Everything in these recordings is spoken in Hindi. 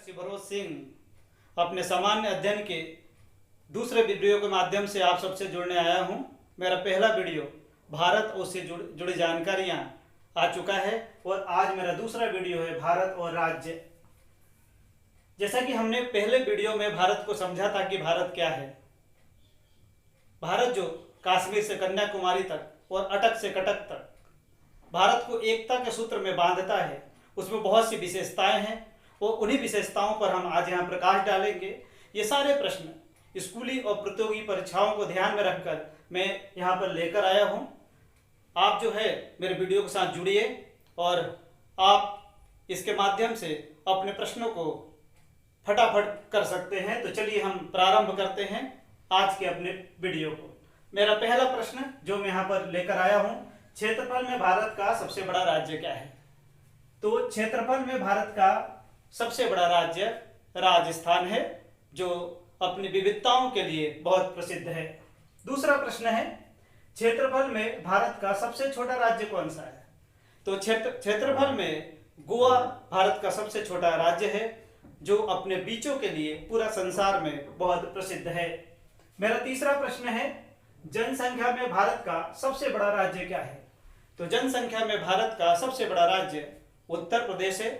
शिवरोज सिंह अपने सामान्य अध्ययन के दूसरे वीडियो के माध्यम से आप सबसे जुड़ने आया हूं। मेरा पहला वीडियो भारत और उससे जुड़ी जानकारियां आ चुका है और आज मेरा दूसरा वीडियो है भारत और राज्य। जैसा कि हमने पहले वीडियो में भारत को समझा था कि भारत क्या है। भारत जो कश्मीर से कन्याकुमारी तक और अटक से कटक तक भारत को एकता के सूत्र में बांधता है, उसमें बहुत सी विशेषताएं हैं और उन्हीं विशेषताओं पर हम आज यहाँ प्रकाश डालेंगे। ये सारे प्रश्न स्कूली और प्रतियोगी परीक्षाओं को ध्यान में रखकर मैं यहाँ पर लेकर आया हूँ। आप जो है मेरे वीडियो के साथ जुड़िए और आप इसके माध्यम से अपने प्रश्नों को फटाफट कर सकते हैं। तो चलिए हम प्रारंभ करते हैं आज के अपने वीडियो को। मेरा पहला प्रश्न जो मैं यहाँ पर लेकर आया हूँ, क्षेत्रफल में भारत का सबसे बड़ा राज्य क्या है? तो क्षेत्रफल में भारत का सबसे बड़ा राज्य राजस्थान है, जो अपनी विविधताओं के लिए बहुत प्रसिद्ध है। दूसरा प्रश्न है, क्षेत्रफल में भारत का सबसे छोटा राज्य कौन सा है? तो क्षेत्रफल में गोवा भारत का सबसे छोटा राज्य है, जो अपने बीचों के लिए पूरा संसार में बहुत प्रसिद्ध है। मेरा तीसरा प्रश्न है, जनसंख्या में भारत का सबसे बड़ा राज्य क्या है? तो जनसंख्या में भारत का सबसे बड़ा राज्य उत्तर प्रदेश है,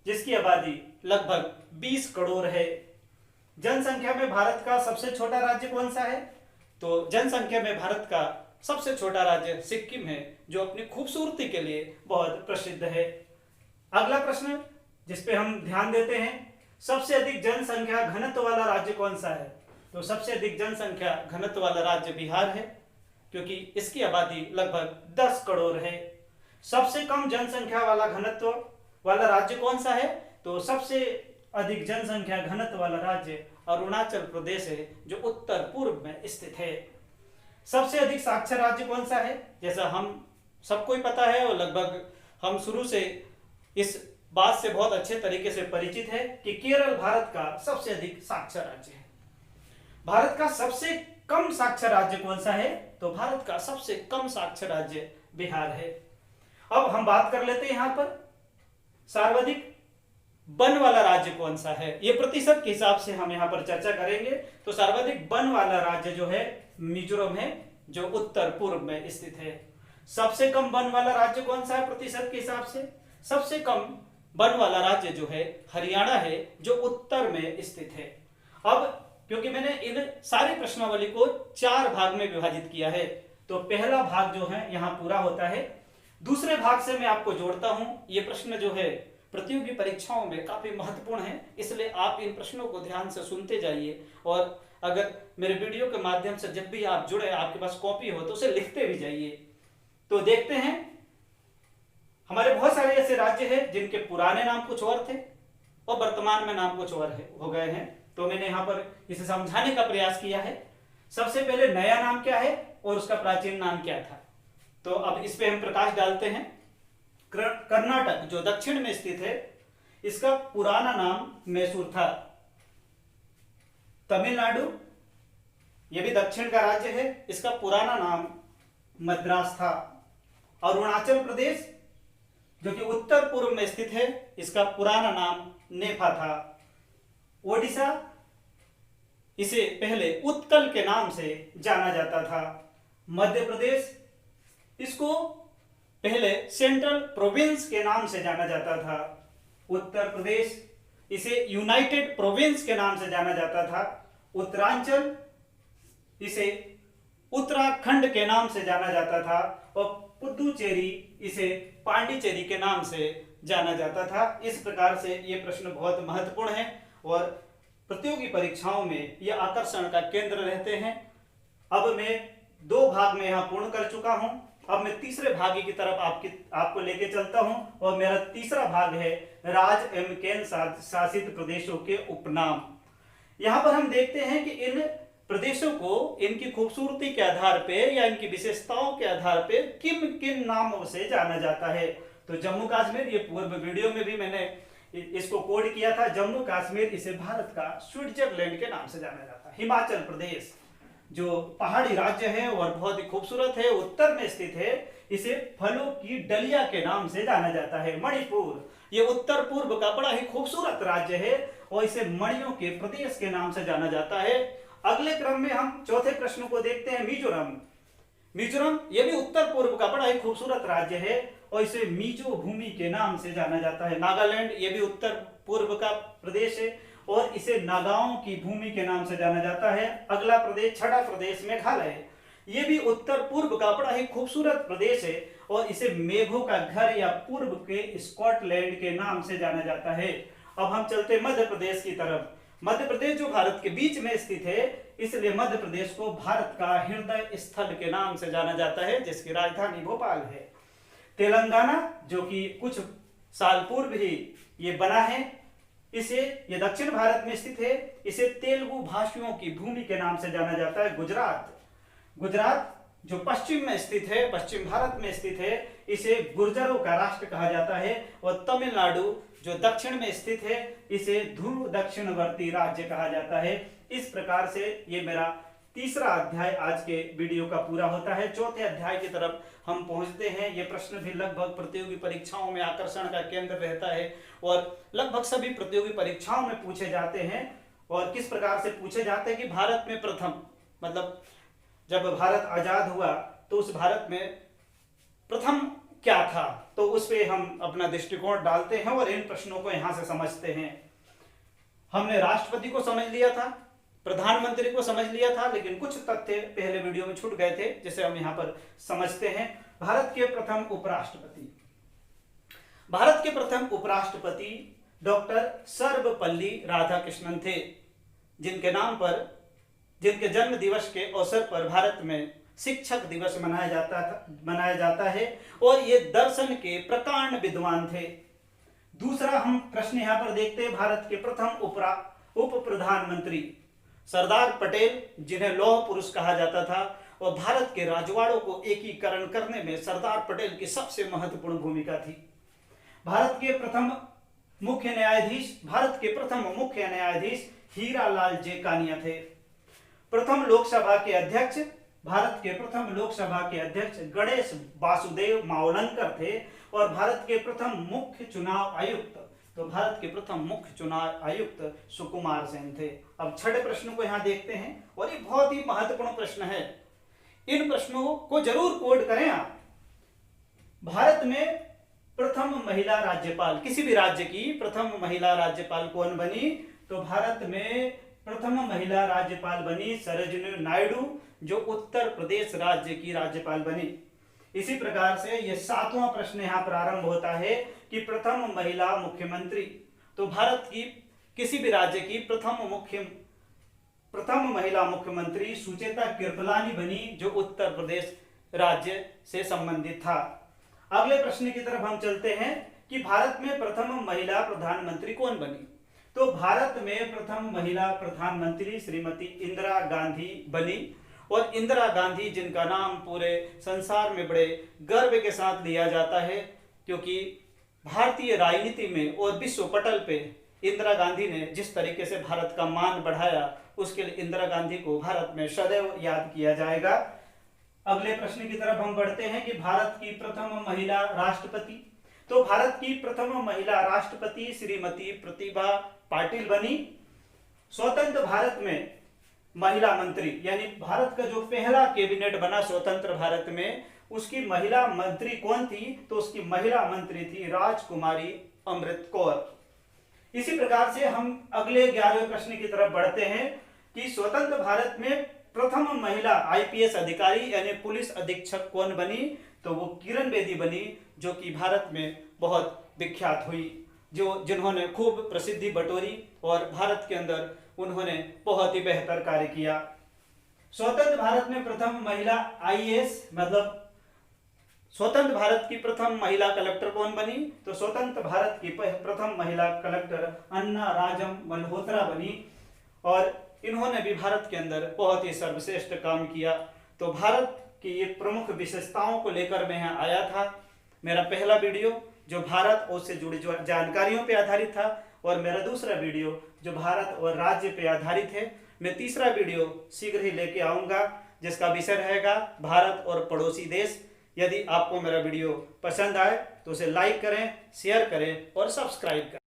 जिसकी आबादी लगभग 20 करोड़ है। जनसंख्या में भारत का सबसे छोटा राज्य कौन सा है? तो जनसंख्या में भारत का सबसे छोटा राज्य सिक्किम है, जो अपनी खूबसूरती के लिए बहुत प्रसिद्ध है। अगला प्रश्न जिस पे हम ध्यान देते हैं, सबसे अधिक जनसंख्या घनत्व वाला राज्य कौन सा है? तो सबसे अधिक जनसंख्या घनत्व वाला राज्य बिहार है, क्योंकि इसकी आबादी लगभग 10 करोड़ है। सबसे कम जनसंख्या वाला घनत्व वाला राज्य कौन सा है? तो सबसे अधिक जनसंख्या घनत्व वाला राज्य अरुणाचल प्रदेश है, जो उत्तर पूर्व में स्थित है। सबसे अधिक साक्षर राज्य कौन सा है? जैसा हम सबको ही पता है और लगभग हम शुरू से इस बात से बहुत अच्छे तरीके से परिचित है कि केरल भारत का सबसे अधिक साक्षर राज्य है। भारत का सबसे कम साक्षर राज्य कौन सा है? तो भारत का सबसे कम साक्षर राज्य बिहार है। अब हम बात कर लेते हैं यहाँ पर सर्वाधिक वन वाला राज्य कौन सा है। ये प्रतिशत के हिसाब से हम यहाँ पर चर्चा करेंगे। तो सर्वाधिक वन वाला राज्य जो है मिजोरम है, जो उत्तर पूर्व में स्थित है। सबसे कम वन वाला राज्य कौन सा है प्रतिशत के हिसाब से? सबसे कम वन वाला राज्य जो है हरियाणा है, जो उत्तर में स्थित है। अब क्योंकि मैंने इन सारी प्रश्नावली को 4 भाग में विभाजित किया है, तो पहला भाग जो है यहाँ पूरा होता है। दूसरे भाग से मैं आपको जोड़ता हूं। ये प्रश्न जो है प्रतियोगी परीक्षाओं में काफी महत्वपूर्ण है, इसलिए आप इन प्रश्नों को ध्यान से सुनते जाइए और अगर मेरे वीडियो के माध्यम से जब भी आप जुड़े, आपके पास कॉपी हो तो उसे लिखते भी जाइए। तो देखते हैं, हमारे बहुत सारे ऐसे राज्य हैं जिनके पुराने नाम कुछ और थे और वर्तमान में नाम कुछ और हो गए हैं। तो मैंने यहाँ पर इसे समझाने का प्रयास किया है। सबसे पहले नया नाम क्या है और उसका प्राचीन नाम क्या था। तो अब इस पे हम प्रकाश डालते हैं। कर्नाटक जो दक्षिण में स्थित है, इसका पुराना नाम मैसूर था। तमिलनाडु, यह भी दक्षिण का राज्य है, इसका पुराना नाम मद्रास था। अरुणाचल प्रदेश जो कि उत्तर पूर्व में स्थित है, इसका पुराना नाम नेफा था। ओडिशा, इसे पहले उत्कल के नाम से जाना जाता था। मध्य प्रदेश, इसको पहले सेंट्रल प्रोविंस के नाम से जाना जाता था। उत्तर प्रदेश, इसे यूनाइटेड प्रोविंस के नाम से जाना जाता था। उत्तरांचल, इसे उत्तराखंड के नाम से जाना जाता था और पुदुचेरी, इसे पांडिचेरी के नाम से जाना जाता था। इस प्रकार से ये प्रश्न बहुत महत्वपूर्ण है और प्रतियोगी परीक्षाओं में ये आकर्षण का केंद्र रहते हैं। अब मैं 2 भाग में यहाँ पूर्ण कर चुका हूं। अब मैं तीसरे भाग की तरफ आपको लेके चलता हूं और मेरा तीसरा भाग है राज एवं केंद्र शासित प्रदेशों के उपनाम। यहाँ पर हम देखते हैं कि इन प्रदेशों को इनकी खूबसूरती के आधार पे या इनकी विशेषताओं के आधार पे किन किन नामों से जाना जाता है। तो जम्मू कश्मीर, ये पूर्व वीडियो में भी मैंने इसको कोड किया था। जम्मू कश्मीर, इसे भारत का स्विट्जरलैंड के नाम से जाना जाता है। हिमाचल प्रदेश, जो पहाड़ी राज्य है और बहुत ही खूबसूरत है, उत्तर में स्थित है। इसे फलों की डलिया के नाम से जाना जाता है। मणिपुर, ये उत्तर पूर्व का बड़ा ही खूबसूरत राज्य है और इसे मणियों के प्रदेश के नाम से जाना जाता है। अगले क्रम में हम चौथे प्रश्न को देखते हैं। मिजोरम, मिजोरम ये भी उत्तर पूर्व का बड़ा ही खूबसूरत राज्य है और इसे मिजो भूमि के नाम से जाना जाता है। नागालैंड ये भी उत्तर पूर्व का प्रदेश है और इसे नागाओं की भूमि के नाम से जाना जाता है। अगला प्रदेश, छठा प्रदेश, मेघालय, ये भी उत्तर पूर्व का बड़ा ही खूबसूरत प्रदेश है और इसे मेघों का घर या पूर्व के स्कॉटलैंड के नाम से जाना जाता है। अब हम चलते मध्य प्रदेश की तरफ। मध्य प्रदेश जो भारत के बीच में स्थित है, इसलिए मध्य प्रदेश को भारत का हृदय स्थल के नाम से जाना जाता है, जिसकी राजधानी भोपाल है। तेलंगाना, जो कि कुछ साल पूर्व ही ये बना है, ये दक्षिण भारत में स्थित है। इसे तेलुगु भाषियों की भूमि के नाम से जाना जाता है। गुजरात, गुजरात जो पश्चिम में स्थित है, पश्चिम भारत में स्थित है, इसे गुर्जरों का राष्ट्र कहा जाता है। और तमिलनाडु जो दक्षिण में स्थित है, इसे ध्रुव दक्षिणवर्ती राज्य कहा जाता है। इस प्रकार से ये मेरा तीसरा अध्याय आज के वीडियो का पूरा होता है। चौथे अध्याय की तरफ हम पहुंचते हैं। ये प्रश्न भी लगभग प्रतियोगी परीक्षाओं में आकर्षण का केंद्र रहता है और लगभग सभी प्रतियोगी परीक्षाओं में पूछे जाते हैं। और किस प्रकार से पूछे जाते हैं कि भारत में प्रथम, मतलब जब भारत आजाद हुआ तो उस भारत में प्रथम क्या था, तो उस पे हम अपना दृष्टिकोण डालते हैं और इन प्रश्नों को यहां से समझते हैं। हमने राष्ट्रपति को समझ लिया था, प्रधानमंत्री को समझ लिया था, लेकिन कुछ तथ्य पहले वीडियो में छूट गए थे, जिसे हम यहां पर समझते हैं। भारत के प्रथम उपराष्ट्रपति, भारत के प्रथम उपराष्ट्रपति डॉक्टर सर्वपल्ली राधाकृष्णन थे, जिनके नाम पर, जिनके जन्म दिवस के अवसर पर भारत में शिक्षक दिवस मनाया जाता है और ये दर्शन के प्रकांड विद्वान थे। दूसरा हम प्रश्न यहां पर देखते हैं। भारत के प्रथम उप प्रधानमंत्री सरदार पटेल, जिन्हें लौह पुरुष कहा जाता था, और भारत के राजवाड़ों को एकीकरण करने में सरदार पटेल की सबसे महत्वपूर्ण भूमिका थी। भारत के प्रथम मुख्य न्यायाधीश हीरालाल जेकानिया थे। प्रथम लोकसभा के अध्यक्ष, भारत के प्रथम लोकसभा के अध्यक्ष गणेश वासुदेव मावलंकर थे। और भारत के प्रथम मुख्य चुनाव आयुक्त, तो भारत के प्रथम मुख्य चुनाव आयुक्त सुकुमार सेन थे। अब छठे प्रश्न को यहां देखते हैं और ये बहुत ही महत्वपूर्ण प्रश्न है। इन प्रश्नों को जरूर कोड करें आप। भारत में प्रथम महिला राज्यपाल, किसी भी राज्य की प्रथम महिला राज्यपाल कौन बनी, तो भारत में प्रथम महिला राज्यपाल बनी सरोजिनी नायडू, जो उत्तर प्रदेश राज्य की राज्यपाल बनी। इसी प्रकार से ये सातवां प्रश्न यहां प्रारंभ होता है कि प्रथम महिला मुख्यमंत्री, तो भारत की किसी भी राज्य की प्रथम महिला मुख्यमंत्री सुचेता कृपलानी बनी, जो उत्तर प्रदेश राज्य से संबंधित था। अगले प्रश्न की तरफ हम चलते हैं कि भारत में प्रथम महिला प्रधानमंत्री कौन बनी, तो भारत में प्रथम महिला प्रधानमंत्री श्रीमती इंदिरा गांधी बनी। और इंदिरा गांधी, जिनका नाम पूरे संसार में बड़े गर्व के साथ लिया जाता है, क्योंकि भारतीय राजनीति में और विश्व पटल पे इंदिरा गांधी ने जिस तरीके से भारत का मान बढ़ाया, उसके लिए इंदिरा गांधी को भारत में सदैव याद किया जाएगा। अगले प्रश्न की तरफ हम बढ़ते हैं कि भारत की प्रथम महिला राष्ट्रपति, तो भारत की प्रथम महिला राष्ट्रपति श्रीमती प्रतिभा पाटिल बनी। स्वतंत्र भारत में महिला मंत्री, यानी भारत का जो पहला कैबिनेट बना स्वतंत्र भारत में, उसकी महिला मंत्री कौन थी, तो उसकी महिला मंत्री थी राजकुमारी अमृत कौर। इसी प्रकार से हम अगले 11वें प्रश्न की तरफ बढ़ते हैं कि स्वतंत्र भारत में प्रथम महिला आईपीएस अधिकारी यानी पुलिस अधीक्षक कौन बनी, तो वो किरण बेदी बनी, जो कि भारत में बहुत विख्यात हुई, जिन्होंने खूब प्रसिद्धि बटोरी और भारत के अंदर उन्होंने बहुत ही बेहतर कार्य किया। स्वतंत्र भारत में प्रथम महिला आईएएस, मतलब स्वतंत्र भारत की प्रथम महिला कलेक्टर कौन बनी, तो स्वतंत्र भारत की प्रथम महिला कलेक्टर अन्ना राजम मल्होत्रा बनी। और इन्होंने भी भारत के अंदर बहुत ही सर्वश्रेष्ठ काम किया। तो भारत की ये प्रमुख विशेषताओं को लेकर मैं यहाँ आया था। मेरा पहला वीडियो जो भारत और उससे जुड़ी जानकारियों पर आधारित था, और मेरा दूसरा वीडियो जो भारत और राज्य पे आधारित है। मैं तीसरा वीडियो शीघ्र ही लेके आऊँगा, जिसका विषय रहेगा भारत और पड़ोसी देश। यदि आपको मेरा वीडियो पसंद आए तो उसे लाइक करें, शेयर करें और सब्सक्राइब करें।